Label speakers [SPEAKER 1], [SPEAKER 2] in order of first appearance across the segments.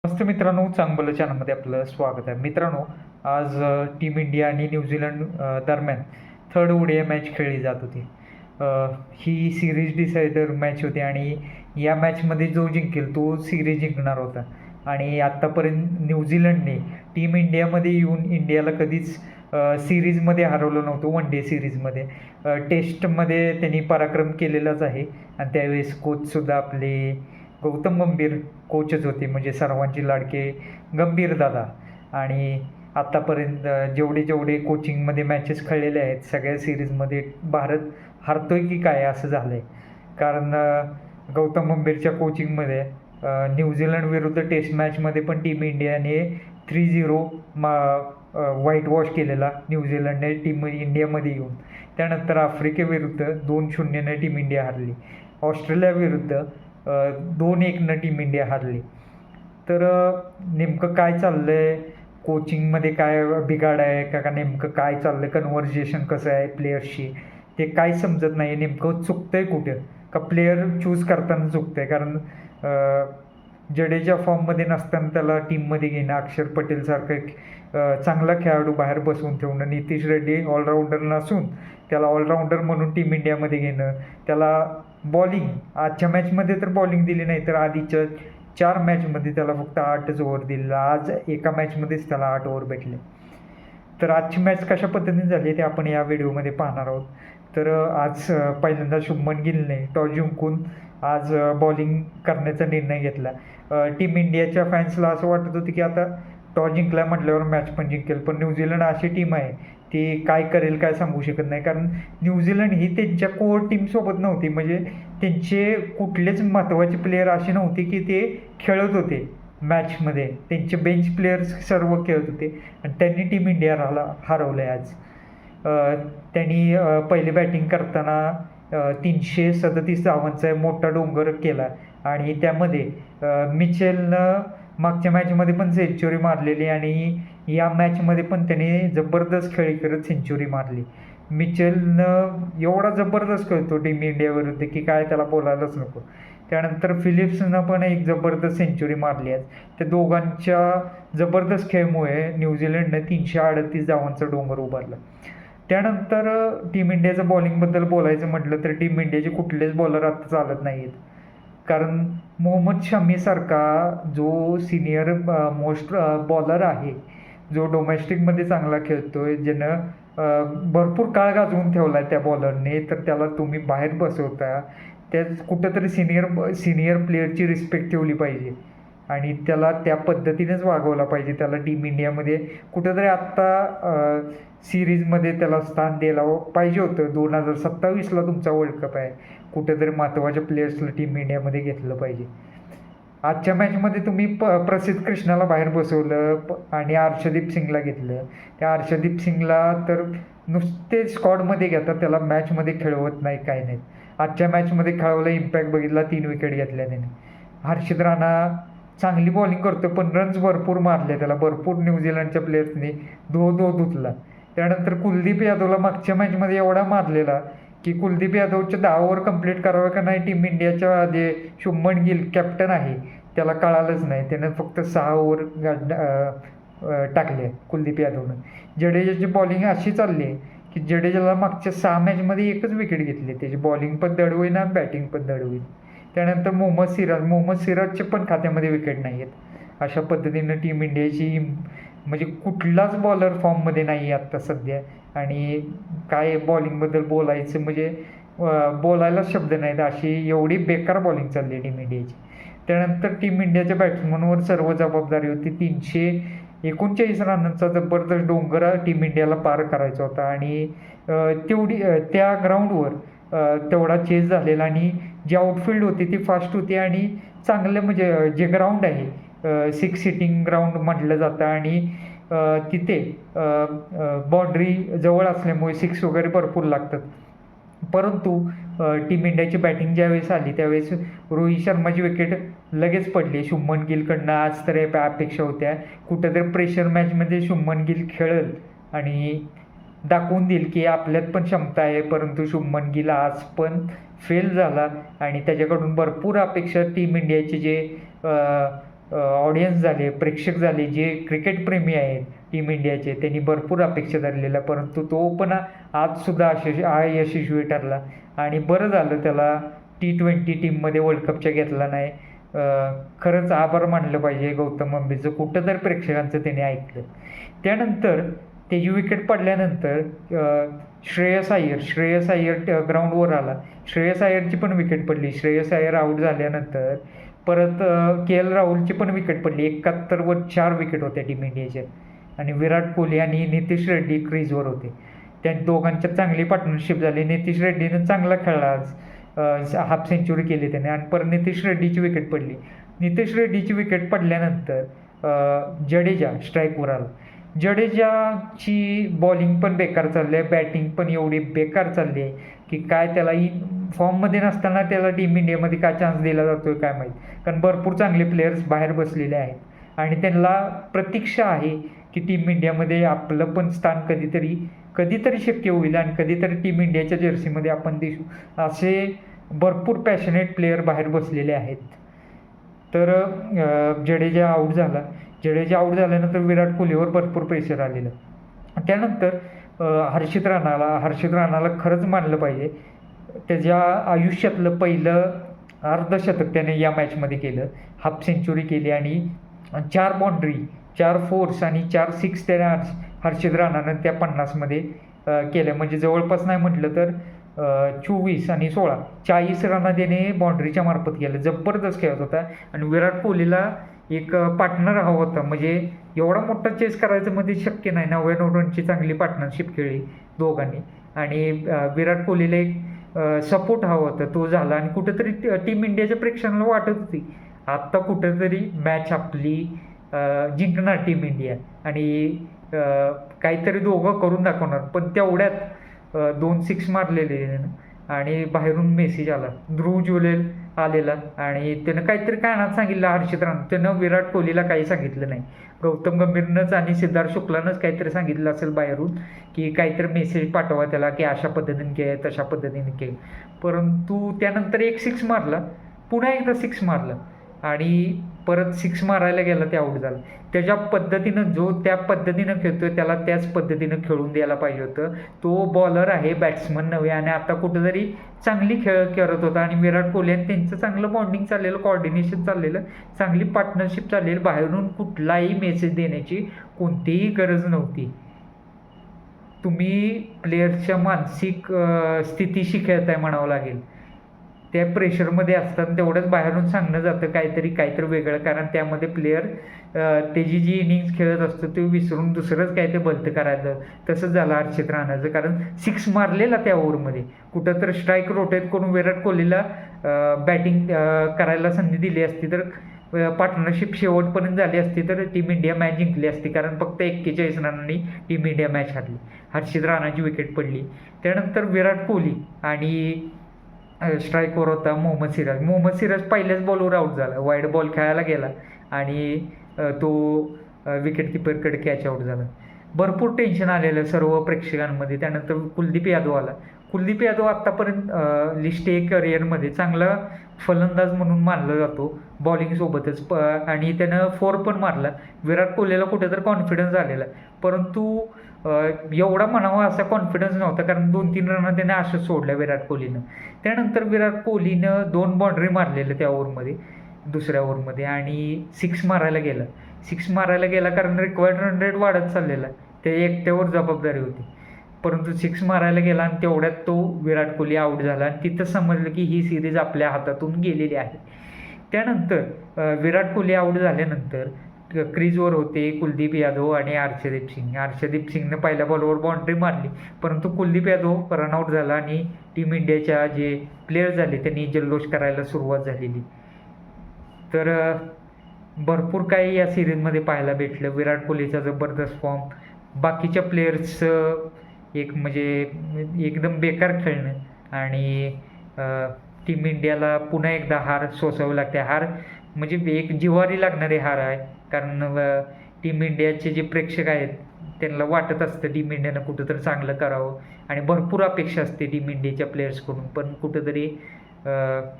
[SPEAKER 1] नमस्ते मित्रांनो, चांगलं चॅनलमध्ये आपलं स्वागत आहे. मित्रांनो, आज टीम इंडिया आणि न्यूझीलंड दरम्यान थर्ड ओडीआय मॅच खेळली जात होती. अ, ही सीरीज डिसायडर मॅच होती आणि या मॅचमध्ये जो जिंकेल तो सीरीज जिंकणार होता. आणि आत्तापर्यंत न्यूझीलंडने टीम इंडियामध्ये येऊन इंडियाला कधीच सीरीजमध्ये हरवलं नव्हतं. वन डे सीरीजमध्ये टेस्टमध्ये त्यांनी पराक्रम केलेलाच आहे. आणि त्यावेळेस कोचसुद्धा आपले गौतम गंभीर कोचच होते, म्हणजे सर्वांचे लाडके गंभीर दादा. आणि आत्तापर्यंत जेवढे जेवढे कोचिंगमध्ये मॅचेस खेळलेले आहेत सगळ्या सिरीजमध्ये भारत हरतोय की काय असं झालं आहे. कारण गौतम गंभीरच्या कोचिंगमध्ये न्यूझीलंड विरुद्ध टेस्ट मॅचमध्ये पण टीम इंडियाने 3-0 व्हाईट वॉश केलेला न्यूझीलंडने टीम इंडियामध्ये येऊन. त्यानंतर आफ्रिकेविरुद्ध 2-0 टीम इंडिया हरली. ऑस्ट्रेलियाविरुद्ध 2-1 टीम इंडिया हरली. तर नेमकं काय चाललं आहे, कोचिंगमध्ये काय बिघाड आहे का नेमकं काय चाललं आहे, कन्व्हर्जेशन कसं आहे प्लेयर्सशी ते काय समजत नाही. नेमकं चुकतं आहे कुठं, का प्लेयर चूज करताना चुकतं आहे. कारण जडेजा फॉर्ममध्ये नसताना त्याला टीममध्ये घेणं, अक्षर पटेलसारखं एक चांगला खेळाडू बाहेर बसवून ठेवणं, नितीश रेड्डी ऑलराऊंडर नसून त्याला ऑलराऊंडर म्हणून टीम इंडियामध्ये घेणं, त्याला बॉलिंग आजच्या मॅचमध्ये तर बॉलिंग दिली नाही, तर आधीच्या 4 मॅचमध्ये त्याला फक्त 8च ओव्हर दिलेला. आज एका मॅचमध्येच त्याला 8 ओव्हर भेटले. तर आजची मॅच कशा पद्धतीने झाली ते आपण या व्हिडिओमध्ये पाहणार आहोत. तर आज पहिल्यांदा शुभमन गिलने टॉस जिंकून आज बॉलिंग करण्याचा निर्णय घेतला. टीम इंडियाच्या फॅन्सला असं वाटत होतं की आता टॉस जिंकला म्हटल्यावर मॅच पण जिंकेल, पण न्यूझीलंड अशी टीम आहे ती काय करेल काय सांगू शकत नाही. कारण न्यूझीलंड ही त्यांच्या कोर टीमसोबत नव्हती, म्हणजे त्यांचे कुठलेच महत्त्वाचे प्लेयर असे नव्हते की ते खेळत होते मॅचमध्ये. त्यांचे बेंच प्लेयर्स सर्व खेळत होते आणि त्यांनी टीम इंडियाला हरवलं आहे आज. त्यांनी पहिली बॅटिंग करताना 337 धावांचा मोठा डोंगर केला आणि त्यामध्ये मिचेलनं मागच्या मॅचमध्ये पण सेंचुरी मारलेली आणि या मॅचमध्ये पण त्याने जबरदस्त खेळी करत सेंचुरी मारली. मिचेलनं एवढा जबरदस्त खेळतो टीम इंडियाविरुद्ध की काय त्याला बोलायलाच नको. त्यानंतर फिलिप्सनं पण एक जबरदस्त सेंचुरी मारली आहे. त्या दोघांच्या जबरदस्त खेळमुळे न्यूझीलंडनं 338 धावांचा डोंगर उभारला. त्यानंतर टीम इंडियाचं बॉलिंगबद्दल बोलायचं म्हटलं तर टीम इंडियाचे कुठलेच बॉलर आता चालत नाही आहेत. कारण मोहम्मद शमीसारखा जो सिनियर मोस्ट बॉलर आहे, जो डोमेस्टिकमध्ये चांगला खेळतो आहे, ज्यानं भरपूर काळ गाजवून ठेवला आहे त्या बॉलरने, तर त्याला तुम्ही बाहेर बसवता. त्या कुठंतरी सिनियर प्लेअरची रिस्पेक्ट ठेवली पाहिजे आणि त्याला त्या पद्धतीनेच वागवला पाहिजे. त्याला टीम इंडियामध्ये कुठंतरी आत्ता सिरीजमध्ये त्याला स्थान द्यायला पाहिजे होतं. 2027ला तुमचा वर्ल्ड कप आहे, कुठेतरी महत्त्वाच्या प्लेयर्सला टीम इंडियामध्ये घेतलं पाहिजे. आजच्या मॅचमध्ये तुम्ही प्रसिद्ध कृष्णाला बाहेर बसवलं आणि अर्शदीप सिंगला घेतलं. त्या अर्शदीप सिंगला तर नुसते स्क्वॉडमध्ये घेतात, त्याला मॅचमध्ये खेळवत नाही, काय नाही. आजच्या मॅचमध्ये खेळवलं, इम्पॅक्ट बघितला, 3 विकेट घेतल्या त्याने. हर्षित राणा चांगली बॉलिंग करतो पण रन्स भरपूर मारले त्याला, भरपूर न्यूझीलंडच्या प्लेयर्सनी धुतला. त्यानंतर कुलदीप यादवला मागच्या मॅचमध्ये एवढा मारलेला की कुलदीप यादवच्या 10 ओव्हर कंप्लीट करावं का नाही टीम इंडियाच्या जे शुभमन गिल कॅप्टन आहे त्याला कळालंच नाही. त्यानं फक्त 6 ओव्हर टाकले कुलदीप यादवनं. जडेजाची बॉलिंग अशी चालली आहे की जडेजाला मागच्या 6 मॅचमध्ये एकच विकेट घेतली. त्याची बॉलिंग पण दड होईना आणि बॅटिंग पण दड होईल. त्यानंतर मोहम्मद सिराजचे पण खात्यामध्ये विकेट नाही आहेत. अशा पद्धतीनं टीम इंडियाची म्हणजे कुठलाच बॉलर फॉर्ममध्ये नाही आहे आत्ता सध्या. आणि काय बॉलिंगबद्दल बोलायचं म्हणजे बोलायला शब्द नाहीत, अशी एवढी बेकार बॉलिंग चालली आहे टीम इंडियाची. त्यानंतर टीम इंडियाच्या बॅट्समनवर सर्व जबाबदारी होती. 339 रनांचा जबरदस्त डोंगर टीम इंडियाला पार करायचा होता आणि त्या ग्राउंडवर तेवढा चेस झालेला आणि जी आउटफील्ड होती ती फास्ट होती आणि चांगलं म्हणजे जे ग्राउंड आहे 6 सिटिंग ग्राउंड म्हटलं जातं आणि तिथे बाउंड्री जवळ असल्यामुळे 6 वगैरे भरपूर लागतात. परंतु टीम इंडियाची बॅटिंग ज्यावेळेस आली त्यावेळेस रोहित शर्माची विकेट लगेच पडली. शुभमन गिलकडनं आज तर अपेक्षा होत्या कुठंतरी प्रेशर मॅचमध्ये शुभमन गिल खेळेल आणि दाखवून देईल की आपल्यात पण क्षमता आहे, परंतु शुभमन गिल आज पण फेल झाला आणि त्याच्याकडून भरपूर अपेक्षा टीम इंडियाचे जे ऑडियन्स झाले, प्रेक्षक झाले, जे क्रिकेटप्रेमी आहेत टीम इंडियाचे, त्यांनी भरपूर अपेक्षा धरलेल्या, परंतु तो पण आजसुद्धा अयशस्वी ठरला. आणि बरं झालं त्याला T20 टीममध्ये वर्ल्ड कपच्या घेतला नाही. खरंच आभार मानलं पाहिजे गौतम गंभीरचं, कुठं तर प्रेक्षकांचं त्याने ऐकलं. त्यानंतर त्याची विकेट पडल्यानंतर श्रेयस अय्यर ग्राउंडवर आला. श्रेयस अय्यरची पण विकेट पडली. श्रेयस अय्यर आऊट झाल्यानंतर परत KL राहुलची पण विकेट पडली. 71वर 4 विकेट होत्या टीम इंडियाच्या. आणि विराट कोहली आणि नितीश रेड्डी क्रीजवर होते. त्या दोघांच्यात चांगली पार्टनरशिप झाली. नितीश रेड्डीनं चांगला खेळला आज, हाफ सेंचुरी केली त्याने. आणि परत नितीश रेड्डीची विकेट पडली. नितीश रेड्डीची विकेट पडल्यानंतर जडेजा स्ट्राईकवर आला. जडेजाची बॉलिंग पण बेकार चालली आहे, बॅटिंग पण एवढी बेकार चालली आहे की काय, त्याला फॉर्ममध्ये नसताना त्याला टीम इंडियामध्ये काय चान्स दिला जातो आहे काय माहीत. कारण भरपूर चांगले प्लेयर्स बाहेर बसलेले आहेत आणि त्यांना प्रतीक्षा आहे की टीम इंडियामध्ये आपलं पण स्थान कधीतरी शक्य होईल आणि कधीतरी टीम इंडियाच्या जर्सीमध्ये आपण दिसू. असे भरपूर पॅशनेट प्लेयर बाहेर बसलेले आहेत. तर जडेजा आऊट झाल्यानंतर विराट कोहलीवर भरपूर प्रेशर आलेलं. त्यानंतर हर्षित राणाला खरंच मानलं पाहिजे. त्याच्या आयुष्यातलं पहिलं अर्धशतक त्याने या मॅचमध्ये केलं. हाफ सेंचुरी केली आणि 4 बाउंड्री, 4 फोर्स आणि 4 सिक्स त्याने हर्षित राणानं त्या 50मध्ये केल्या. म्हणजे जवळपास नाही म्हटलं तर 24 आणि 16 40 रन त्याने बाउंड्रीच्या मार्फत केलं. जबरदस्त खेळत होता. आणि विराट कोहलीला एक पार्टनर हवा होता. म्हणजे एवढा मोठा चेस करायचं मध्ये शक्य नाही. 99 रनची चांगली पार्टनरशिप खेळली दोघांनी. आणि विराट कोहलीला एक सपोर्ट हवा होता, तो झाला. आणि कुठंतरी टीम इंडियाच्या प्रेक्षकांना वाटत होती आत्ता कुठंतरी मॅच आपली जिंकणार टीम इंडिया आणि काहीतरी दोघं करून दाखवणार. पण तेवढ्यात 2 सिक्स मारलेले आणि बाहेरून मेसेज आला, ध्रुव जुरेल आलेला आणि त्यानं काहीतरी कानात सांगितलं हर्षित राणा. त्यानं विराट कोहलीला काही सांगितलं नाही. गौतम गंभीरनंच आणि सिद्धार्थ शुक्लानंच काहीतरी सांगितलं असेल बाहेरून की काहीतरी मेसेज पाठवा त्याला की अशा पद्धतीने खेळ, तशा पद्धतीने खेळ. परंतु त्यानंतर एक 6 मारला, पुन्हा एकदा 6 मारला आणि परत 6 मारायला गेला ते आऊट झाला. त्याच्या पद्धतीनं त्या पद्धतीनं खेळतोय त्याला त्याच पद्धतीनं खेळून द्यायला पाहिजे होतं. तो बॉलर आहे, बॅट्समन नव्हे. आणि आता कुठंतरी चांगली खेळ करत होता आणि विराट कोहली आणि त्यांचं चांगलं बॉन्डिंग चाललेलं, कॉर्डिनेशन चाललेलं, चांगली पार्टनरशिप चाललेली. बाहेरून कुठलाही मेसेज देण्याची कोणतीही गरज नव्हती. तुम्ही प्लेयर्सच्या मानसिक स्थितीशी खेळताय म्हणावं लागेल. त्या प्रेशरमध्ये असतात तेवढंच बाहेरून सांगणं जातं काहीतरी वेगळं. कारण त्यामध्ये प्लेयर त्याची जी इनिंग्स खेळत असतो ते विसरून दुसरंच काय ते भलतं करायचं. तसंच झालं हर्षित राणाचं. कारण 6 मारलेला त्या ओव्हरमध्ये. कुठं तर स्ट्राईक रोटेट करून विराट कोहलीला बॅटिंग करायला संधी दिली असती तर पार्टनरशिप शेवटपर्यंत झाली असती तर टीम इंडिया मॅच जिंकली असती. कारण फक्त 41 रनांनी टीम इंडिया मॅच हारली. हर्षित राणाची विकेट पडली. त्यानंतर विराट कोहली आणि स्ट्राईकवर होता मोहम्मद सिराज पहिल्याच बॉलवर आऊट झाला. वाईड बॉल खेळायला गेला आणि तो विकेटकीपरकडे कॅच आऊट झाला. भरपूर टेन्शन आलेलं सर्व प्रेक्षकांमध्ये. त्यानंतर कुलदीप यादव आला. कुलदीप यादव आत्तापर्यंत लिस्ट ए करिअरमध्ये चांगला फलंदाज म्हणून मानला जातो बॉलिंगसोबतच. आणि त्यानं 4 पण मारला. विराट कोहलीला कुठेतरी कॉन्फिडन्स आलेला, परंतु एवढा म्हणावा असा कॉन्फिडन्स नव्हता. कारण 2-3 रन त्याने असंच सोडल्या विराट कोहलीनं. त्यानंतर विराट कोहलीनं 2 बाउंड्री मारलेलं त्या ओव्हरमध्ये, दुसऱ्या ओव्हरमध्ये. आणि 6 मारायला गेला कारण रिक्वायर्ड रन रेट वाढत चाललेला. ते एकट्यावर जबाबदारी होती. परंतु 6 मारायला गेला आणि तेवढ्यात तो विराट कोहली आऊट झाला. आणि तिथं समजलं की ही सिरीज आपल्या हातातून गेलेली आहे. त्यानंतर विराट कोहली आऊट झाल्यानंतर क्रीजवर होते कुलदीप यादव आणि हर्षदीप सिंगनं पहिल्या बॉलवर बाउंड्री मारली. परंतु कुलदीप यादव रनआउट झाला आणि टीम इंडियाच्या जे प्लेयर झाले त्यांनी जल्लोष करायला सुरुवात झालेली. तर भरपूर काही या सिरीजमध्ये पाहायला भेटलं. विराट कोहलीचा जबरदस्त फॉर्म, बाकीच्या प्लेयर्सचं एक म्हणजे एकदम बेकार खेळणं आणि टीम इंडियाला पुन्हा एकदा हार सोसावी लागते. हार म्हणजे एक जिव्हारी लागणारी हार आहे. कारण टीम इंडियाचे जे प्रेक्षक आहेत त्यांना वाटत असतं टीम इंडियानं कुठंतरी चांगलं करावं आणि भरपूर अपेक्षा असते टीम इंडियाच्या प्लेयर्सकडून. पण कुठंतरी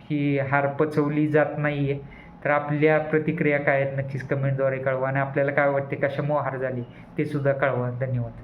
[SPEAKER 1] ही हार पचवली जात नाही आहे. तर आपल्या प्रतिक्रिया काय आहेत नक्कीच कमेंटद्वारे कळवा आणि आपल्याला काय वाटते कशामुळे हार झाली ते सुद्धा कळवा. धन्यवाद.